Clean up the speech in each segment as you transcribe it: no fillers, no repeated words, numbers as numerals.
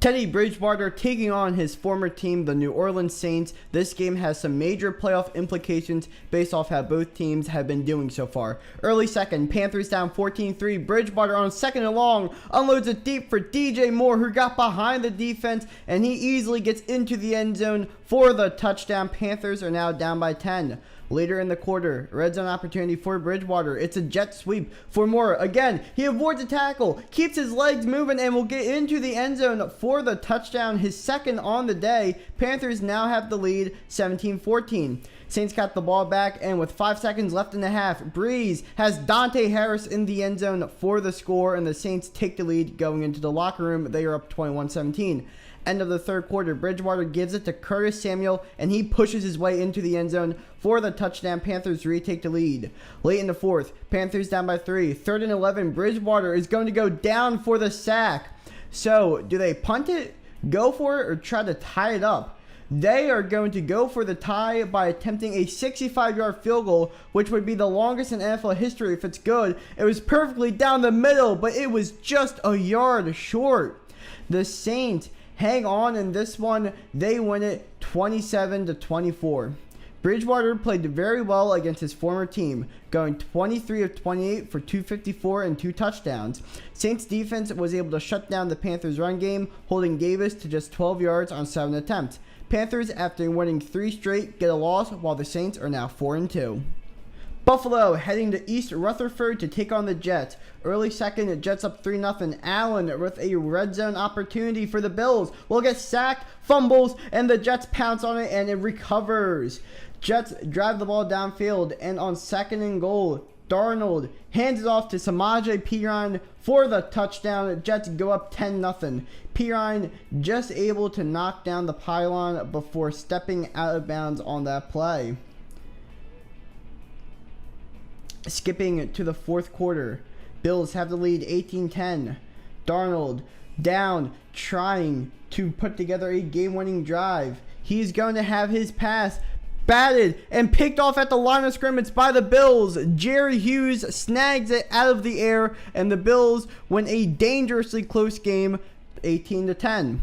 Teddy Bridgewater taking on his former team, the New Orleans Saints. This game has some major playoff implications based off how both teams have been doing so far. Early second, Panthers down 14-3. Bridgewater on second and long unloads it deep for DJ Moore, who got behind the defense, and he easily gets into the end zone for the touchdown. Panthers are now down by 10. Later in the quarter, red zone opportunity for Bridgewater. It's a jet sweep for Moore. Again, he avoids a tackle, keeps his legs moving, and will get into the end zone for the touchdown, his second on the day. Panthers now have the lead, 17-14. Saints got the ball back, and with 5 seconds left in the half, Breeze has Dante Harris in the end zone for the score, and the Saints take the lead going into the locker room. They are up 21-17. End of the third quarter, Bridgewater gives it to Curtis Samuel, and he pushes his way into the end zone for the touchdown. Panthers retake the lead. Late in the fourth, Panthers down by 3. 3rd and 11, Bridgewater is going to go down for the sack. So, do they punt it, go for it, or try to tie it up? They are going to go for the tie by attempting a 65-yard field goal, which would be the longest in NFL history if it's good. It was perfectly down the middle, but it was just a yard short. The Saints hang on in this one. They win it 27-24. Bridgewater played very well against his former team, going 23 of 28 for 254 and 2 touchdowns. Saints defense was able to shut down the Panthers run game, holding Davis to just 12 yards on 7 attempts. Panthers, after winning 3 straight, get a loss, while the Saints are now 4-2. Buffalo heading to East Rutherford to take on the Jets. Early second, Jets up 3-0. Allen with a red zone opportunity for the Bills will get sacked, fumbles, and the Jets pounce on it, and it recovers. Jets drive the ball downfield, and on 2nd and goal, Darnold hands it off to Samaje Perine for the touchdown. Jets go up 10-0. Perine just able to knock down the pylon before stepping out of bounds on that play. Skipping to the fourth quarter, Bills have the lead 18-10. Darnold down, trying to put together a game-winning drive. He's going to have his pass batted and picked off at the line of scrimmage by the Bills. Jerry Hughes snags it out of the air, and the Bills win a dangerously close game, 18-10.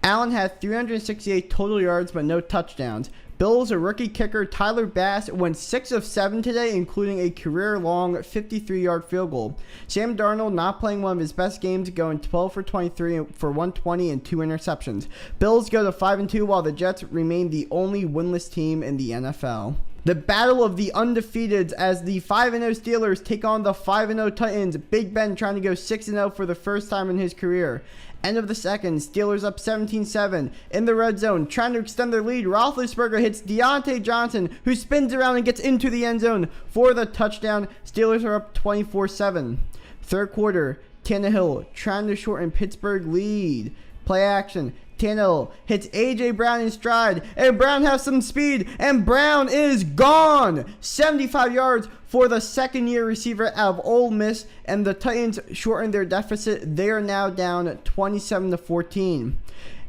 Allen had 368 total yards but no touchdowns. Bills, a rookie kicker, Tyler Bass, went 6 of 7 today, including a career-long 53-yard field goal. Sam Darnold not playing one of his best games, going 12 for 23 for 120 and 2 interceptions. Bills go to 5-2, while the Jets remain the only winless team in the NFL. The battle of the undefeateds as the 5-0 Steelers take on the 5-0 Titans. Big Ben trying to go 6-0 for the first time in his career. End of the second, Steelers up 17-7 in the red zone, trying to extend their lead. Roethlisberger hits Deontay Johnson, who spins around and gets into the end zone for the touchdown. Steelers are up 24-7. Third quarter, Tannehill trying to shorten Pittsburgh lead. Play action. Tannehill hits A.J. Brown in stride, and Brown has some speed, and Brown is gone. 75 yards for the second-year receiver out of Ole Miss, and the Titans shorten their deficit. They are now down 27-14.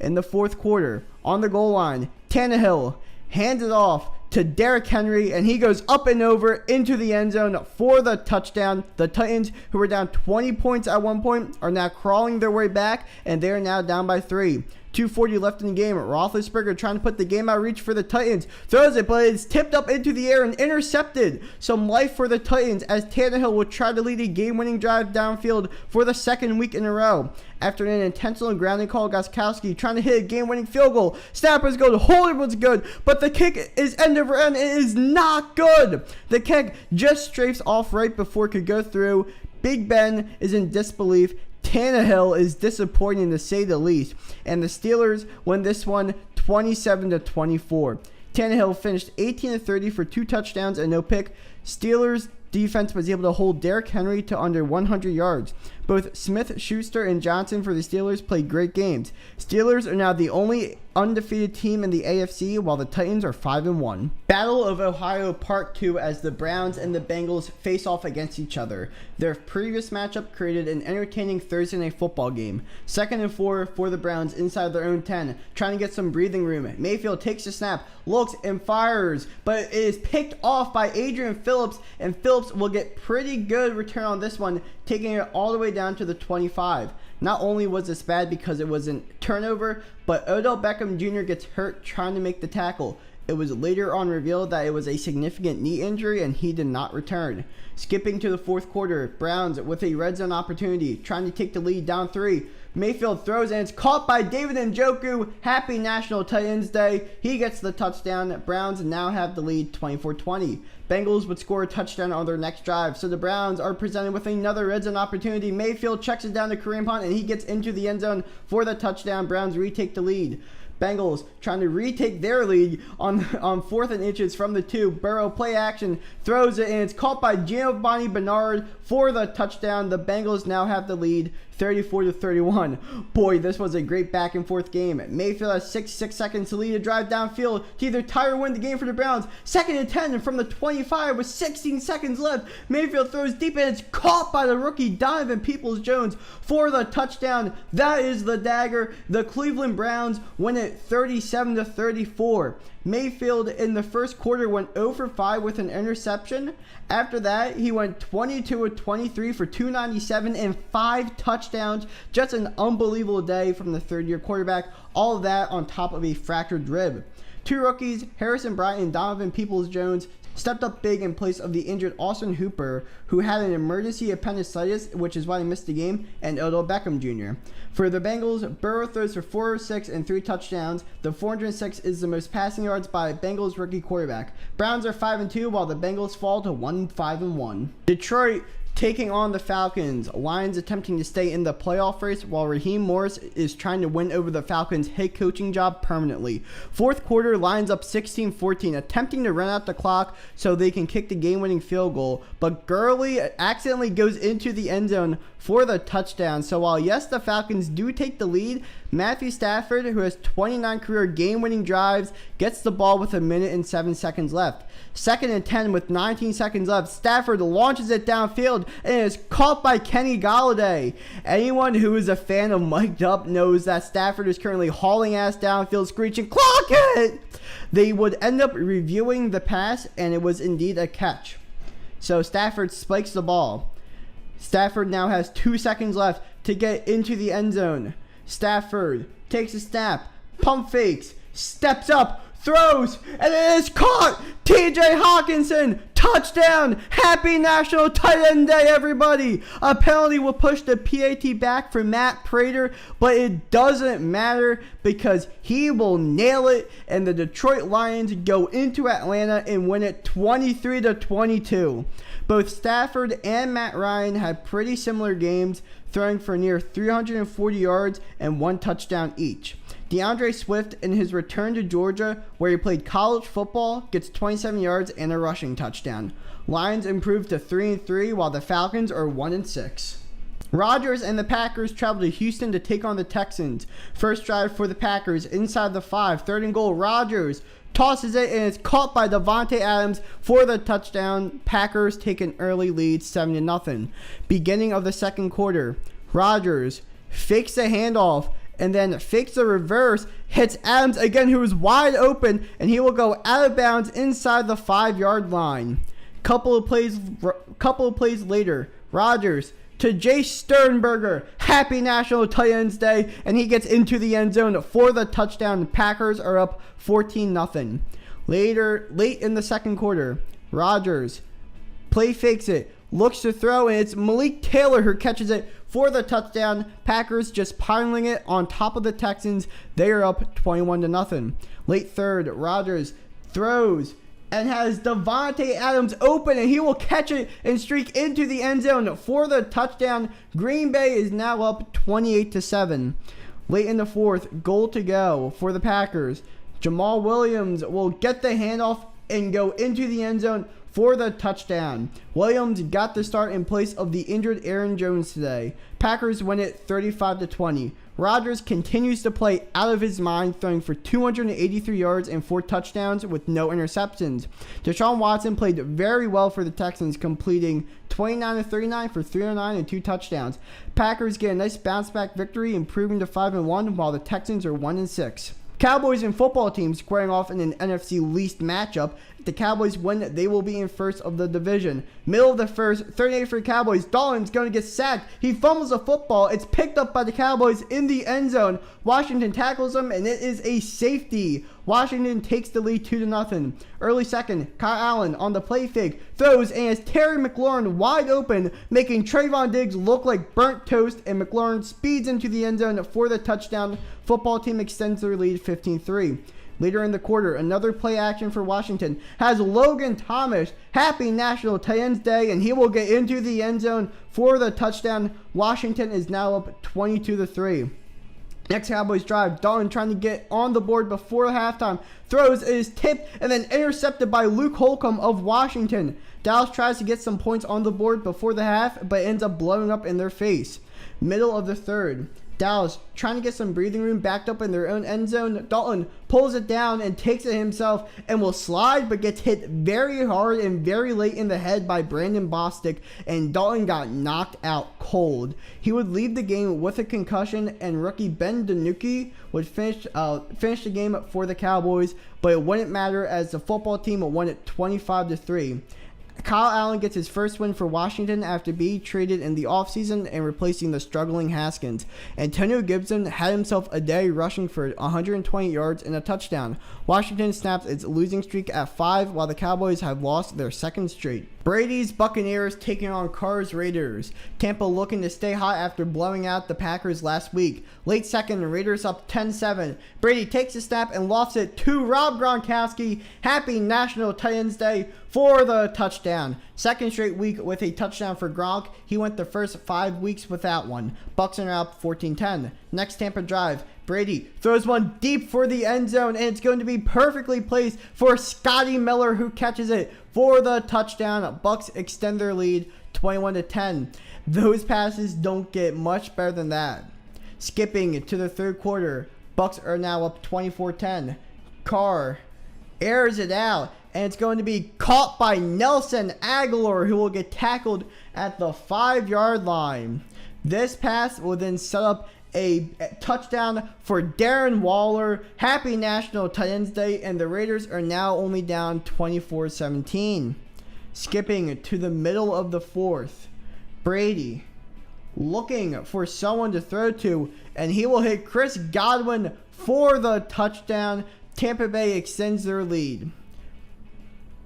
In the fourth quarter, on the goal line, Tannehill hands it off to Derrick Henry, and he goes up and over into the end zone for the touchdown. The Titans, who were down 20 points at one point, are now crawling their way back, and they are now down by 3. 2:40 left in the game. Roethlisberger trying to put the game out of reach for the Titans. Throws it, but it's tipped up into the air and intercepted. Some life for the Titans as Tannehill will try to lead a game-winning drive downfield for the second week in a row. After an intentional grounding call, Gostkowski trying to hit a game-winning field goal. Snappers go to Hollywood's good, but the kick is end over end. It is not good. The kick just strafes off right before it could go through. Big Ben is in disbelief. Tannehill is disappointing to say the least, and the Steelers win this one 27-24. Tannehill finished 18 of 30 for 2 touchdowns and no pick. Steelers defense was able to hold Derrick Henry to under 100 yards. Both Smith, Schuster, and Johnson for the Steelers played great games. Steelers are now the only undefeated team in the AFC, while the Titans are 5-1. Battle of Ohio Part 2 as the Browns and the Bengals face off against each other. Their previous matchup created an entertaining Thursday night football game. 2nd and 4 for the Browns inside their own 10, trying to get some breathing room. Mayfield takes the snap, looks and fires, but it is picked off by Adrian Phillips, and Phillips will get pretty good return on this one, taking it all the way down to the 25. Not only was this bad because it was a turnover, but Odell Beckham Jr. gets hurt trying to make the tackle. It was later on revealed that it was a significant knee injury and he did not return. Skipping to the fourth quarter, Browns with a red zone opportunity, trying to take the lead down 3. Mayfield throws and it's caught by David Njoku. Happy National Tight Ends Day. He gets the touchdown. Browns now have the lead 24-20. Bengals would score a touchdown on their next drive, so the Browns are presented with another red zone opportunity. Mayfield checks it down to Kareem Hunt and he gets into the end zone for the touchdown. Browns retake the lead. Bengals trying to retake their lead on 4th and inches from the 2. Burrow play action, throws it, and it's caught by Giovanni Bernard for the touchdown. The Bengals now have the lead 34-31. Boy, this was a great back and forth game. Mayfield has 6 seconds to lead a drive downfield to either tie or win the game for the Browns. 2nd and 10 from the 25 with 16 seconds left. Mayfield throws deep and it's caught by the rookie Donovan Peoples-Jones for the touchdown. That is the dagger. The Cleveland Browns win it 37-34. Mayfield in the first quarter went 0 for 5 with an interception. After that, he went 22 of 23 for 297 and 5 touchdowns. Just an unbelievable day from the third-year quarterback. All of that on top of a fractured rib. 2 rookies, Harrison Bryant and Donovan Peoples-Jones, stepped up big in place of the injured Austin Hooper, who had an emergency appendicitis, which is why he missed the game, and Odell Beckham Jr. For the Bengals, Burrow throws for 406 and 3 touchdowns. The 406 is the most passing yards by a Bengals rookie quarterback. Browns are 5-2, while the Bengals fall to 1-5-1. Detroit taking on the Falcons. Lions attempting to stay in the playoff race while Raheem Morris is trying to win over the Falcons' head coaching job permanently. Fourth quarter, Lions up 16-14, attempting to run out the clock so they can kick the game-winning field goal, but Gurley accidentally goes into the end zone for the touchdown. So while yes, the Falcons do take the lead, Matthew Stafford, who has 29 career game-winning drives, gets the ball with 1 minute and 7 seconds left. 2nd and 10 with 19 seconds left. Stafford launches it downfield and is caught by Kenny Golladay. Anyone who is a fan of Mic'd Up knows that Stafford is currently hauling ass downfield, screeching, "Clock it!" They would end up reviewing the pass, and it was indeed a catch. So Stafford spikes the ball. Stafford now has 2 seconds left to get into the end zone. Stafford takes a snap, pump fakes, steps up, throws, and it is caught! TJ Hawkinson, touchdown! Happy National Tight End Day, everybody! A penalty will push the PAT back for Matt Prater, but it doesn't matter because he will nail it, and the Detroit Lions go into Atlanta and win it 23-22. Both Stafford and Matt Ryan had pretty similar games, throwing for near 340 yards and 1 touchdown each. DeAndre Swift, in his return to Georgia, where he played college football, gets 27 yards and a rushing touchdown. Lions improved to 3-3, while the Falcons are 1-6. Rodgers and the Packers travel to Houston to take on the Texans. First drive for the Packers inside the 5, 3rd and goal. Rodgers tosses it and it's caught by Davante Adams for the touchdown. Packers take an early lead 7-0. Beginning of the second quarter, Rodgers fakes the handoff and then fakes the reverse, hits Adams again, who is wide open, and he will go out of bounds inside the 5-yard line. Couple of plays later, Rodgers to Jay Sternberger. Happy National Tight Ends Day, and he gets into the end zone for the touchdown. The Packers are up 14-0. Late in the second quarter, Rodgers play fakes it, looks to throw, and it's Malik Taylor who catches it for the touchdown. Packers just piling it on top of the Texans. They are up 21-0. Late third, Rodgers throws and has Davante Adams open, and he will catch it and streak into the end zone for the touchdown. Green Bay is now up 28-7. Late in the fourth, goal to go for the Packers. Jamal Williams will get the handoff and go into the end zone for the touchdown. Williams got the start in place of the injured Aaron Jones today. Packers win it 35-20. Rodgers continues to play out of his mind, throwing for 283 yards and 4 touchdowns with no interceptions. Deshaun Watson played very well for the Texans, completing 29-39 for 309 and 2 touchdowns. Packers get a nice bounce back victory, improving to 5-1, while the Texans are 1-6. Cowboys and football team squaring off in an NFC least matchup. If the Cowboys win, they will be in first of the division. Middle of the first, 38 for the Cowboys. Dalton's going to get sacked. He fumbles the football. It's picked up by the Cowboys in the end zone. Washington tackles him, and it is a safety. Washington takes the lead 2-0. Early second, Kyle Allen on the play fake throws, and it's Terry McLaurin wide open, making Trayvon Diggs look like burnt toast, and McLaurin speeds into the end zone for the touchdown. Football team extends their lead 15-3. Later in the quarter, another play action for Washington has Logan Thomas. Happy National Tight Ends Day, and he will get into the end zone for the touchdown. Washington is now up 22-3. Next Cowboys drive, Dalton trying to get on the board before halftime. Throws, is tipped and then intercepted by Luke Holcomb of Washington. Dallas tries to get some points on the board before the half, but ends up blowing up in their face. Middle of the third, Dallas trying to get some breathing room backed up in their own end zone. Dalton pulls it down and takes it himself and will slide, but gets hit very hard and very late in the head by Brandon Bostic, and Dalton got knocked out cold. He would leave the game with a concussion, and rookie Ben DiNucci would finish the game for the Cowboys, but it wouldn't matter as the football team won it 25-3. Kyle Allen gets his first win for Washington after being traded in the offseason and replacing the struggling Haskins. Antonio Gibson had himself a day rushing for 120 yards and a touchdown. Washington snaps its losing streak at 5 while the Cowboys have lost their second straight. Brady's Buccaneers taking on Carr's Raiders. Tampa looking to stay hot after blowing out the Packers last week. Late second, Raiders up 10-7. Brady takes a snap and lofts it to Rob Gronkowski. Happy National Tight Ends Day for the touchdown. Second straight week with a touchdown for Gronk. He went the first 5 weeks without one. Bucs are up 14-10. Next Tampa drive, Brady throws one deep for the end zone, and it's going to be perfectly placed for Scotty Miller, who catches it for the touchdown. Bucs extend their lead 21-10. Those passes don't get much better than that. Skipping to the third quarter, Bucs are now up 24-10. Carr airs it out, and it's going to be caught by Nelson Aguilar, who will get tackled at the 5-yard line. This pass will then set up a touchdown for Darren Waller. Happy National Tight Ends Day, and the Raiders are now only down 24-17. Skipping to the middle of the fourth, Brady looking for someone to throw to, and he will hit Chris Godwin for the touchdown. Tampa Bay extends their lead.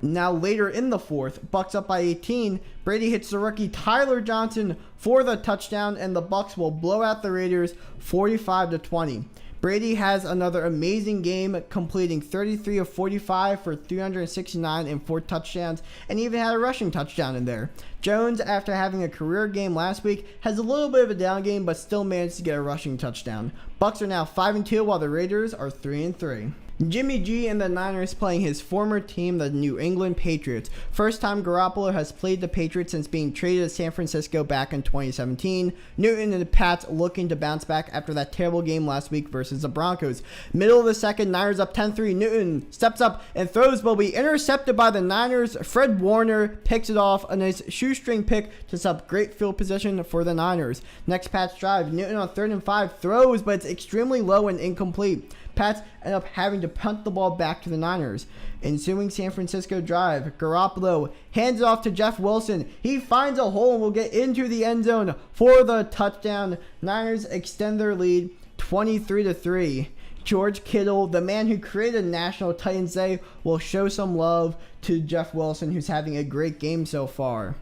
Now later in the fourth, Bucs up by 18. Brady hits the rookie Tyler Johnson for the touchdown, and the Bucs will blow out the Raiders 45-20. Brady has another amazing game, completing 33 of 45 for 369 and 4 touchdowns, and even had a rushing touchdown in there. Jones, after having a career game last week, has a little bit of a down game, but still managed to get a rushing touchdown. Bucs are now 5-2, while the Raiders are 3-3. Jimmy G and the Niners playing his former team, the New England Patriots. First time Garoppolo has played the Patriots since being traded to San Francisco back in 2017. Newton and the Pats looking to bounce back after that terrible game last week versus the Broncos. Middle of the second, Niners up 10-3. Newton steps up and throws, but will be intercepted by the Niners. Fred Warner picks it off. A nice shoestring pick to set up great field position for the Niners. Next Pats drive, Newton on 3rd and 5 throws, but it's extremely low and incomplete. Pats end up having to punt the ball back to the Niners. Ensuing San Francisco drive, Garoppolo hands it off to Jeff Wilson. He finds a hole and will get into the end zone for the touchdown. Niners extend their lead 23-3. George Kittle, the man who created National Tight Ends Day, will show some love to Jeff Wilson, who's having a great game so far.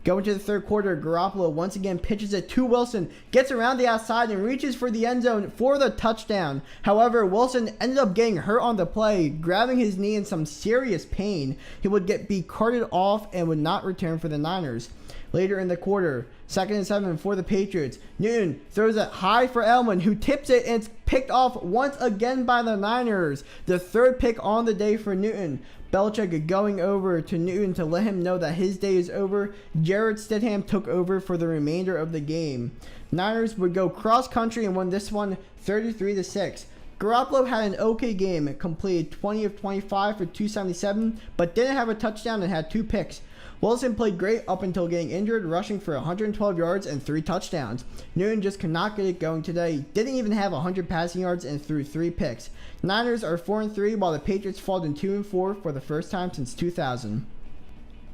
Going to the third quarter, Garoppolo once again pitches it to Wilson, gets around the outside and reaches for the end zone for the touchdown. However, Wilson ended up getting hurt on the play, grabbing his knee in some serious pain. He would be carted off and would not return for the Niners. Later in the quarter, 2nd and 7 for the Patriots. Newton throws it high for Elman, who tips it, and it's picked off once again by the Niners. The third pick on the day for Newton. Belichick going over to Newton to let him know that his day is over. Jarrett Stidham took over for the remainder of the game. Niners would go cross country and win this one 33-6. Garoppolo had an okay game. It completed 20 of 25 for 277, but didn't have a touchdown and had 2 picks. Wilson played great up until getting injured, rushing for 112 yards and 3 touchdowns. Newton just could not get it going today. Didn't even have 100 passing yards and threw 3 picks. Niners are 4-3 while the Patriots fall to 2-4 for the first time since 2000.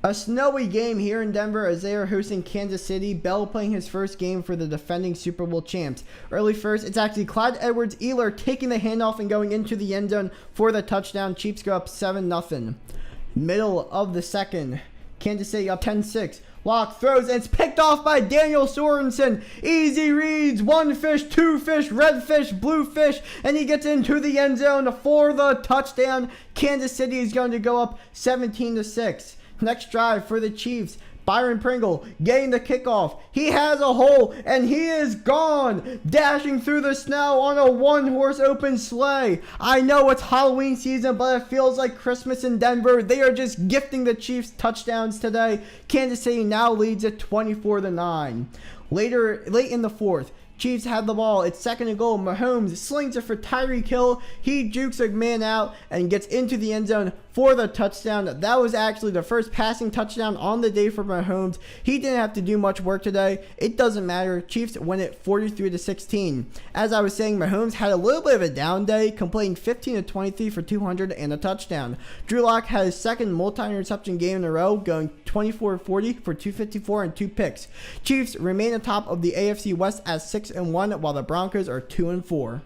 A snowy game here in Denver as they are hosting Kansas City. Bell playing his first game for the defending Super Bowl champs. Early first, it's actually Clyde Edwards-Helaire taking the handoff and going into the end zone for the touchdown. Chiefs go up 7-0. Middle of the second, Kansas City up 10-6. Locke throws and it's picked off by Daniel Sorensen. Easy reads, 1 fish, 2 fish, red fish, blue fish, and he gets into the end zone for the touchdown. Kansas City is going to go up 17-6. Next drive for the Chiefs. Byron Pringle getting the kickoff. He has a hole and he is gone. Dashing through the snow on a 1-horse open sleigh. I know it's Halloween season, but it feels like Christmas in Denver. They are just gifting the Chiefs touchdowns today. Kansas City now leads at 24-9. Late in the fourth, Chiefs have the ball. It's 2nd and goal. Mahomes slings it for Tyreek Hill. He jukes a man out and gets into the end zone for the touchdown. That was actually the first passing touchdown on the day for Mahomes. He didn't have to do much work today. It doesn't matter. Chiefs win it 43-16. As I was saying, Mahomes had a little bit of a down day, completing 15-23 for 200 and a touchdown. Drew Lock had his second multi-interception game in a row, going 24-40 for 254 and 2 picks. Chiefs remain atop of the AFC West at 6-1, while the Broncos are 2-4.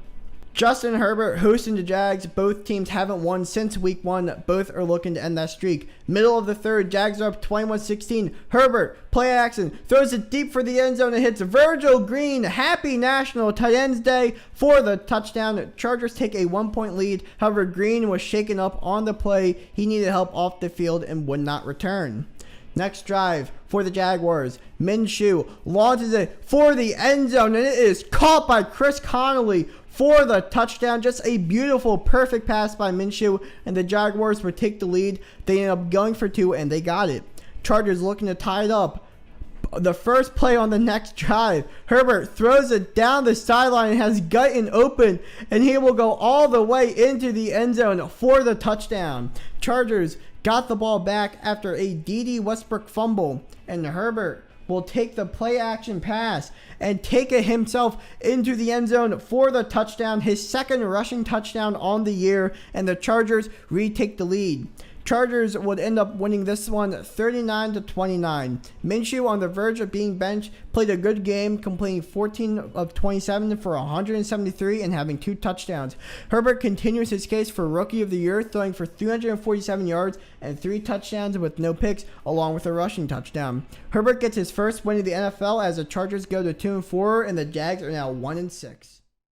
Justin Herbert hosting the Jags. Both teams haven't won since week 1. Both are looking to end that streak. Middle of the third, Jags are up 21-16. Herbert, play action, throws it deep for the end zone and hits Virgil Green. Happy National Tight Ends Day for the touchdown. Chargers take a 1-point lead. However, Green was shaken up on the play. He needed help off the field and would not return. Next drive for the Jaguars. Minshew launches it for the end zone, and it is caught by Chris Connolly for the touchdown. Just a beautiful, perfect pass by Minshew, and the Jaguars would take the lead. They end up going for 2, and they got it. Chargers looking to tie it up. The first play on the next drive, Herbert throws it down the sideline and has Guyton open, and he will go all the way into the end zone for the touchdown. Chargers got the ball back after a D.D. Westbrook fumble, and Herbert will take the play action pass and take it himself into the end zone for the touchdown, his second rushing touchdown on the year, and the Chargers retake the lead. Chargers would end up winning this one 39-29. Minshew, on the verge of being benched, played a good game, completing 14 of 27 for 173 and having 2 touchdowns. Herbert continues his case for Rookie of the Year, throwing for 347 yards and 3 touchdowns with no picks, along with a rushing touchdown. Herbert gets his first win in the NFL as the Chargers go to 2-4 and the Jags are now 1-6.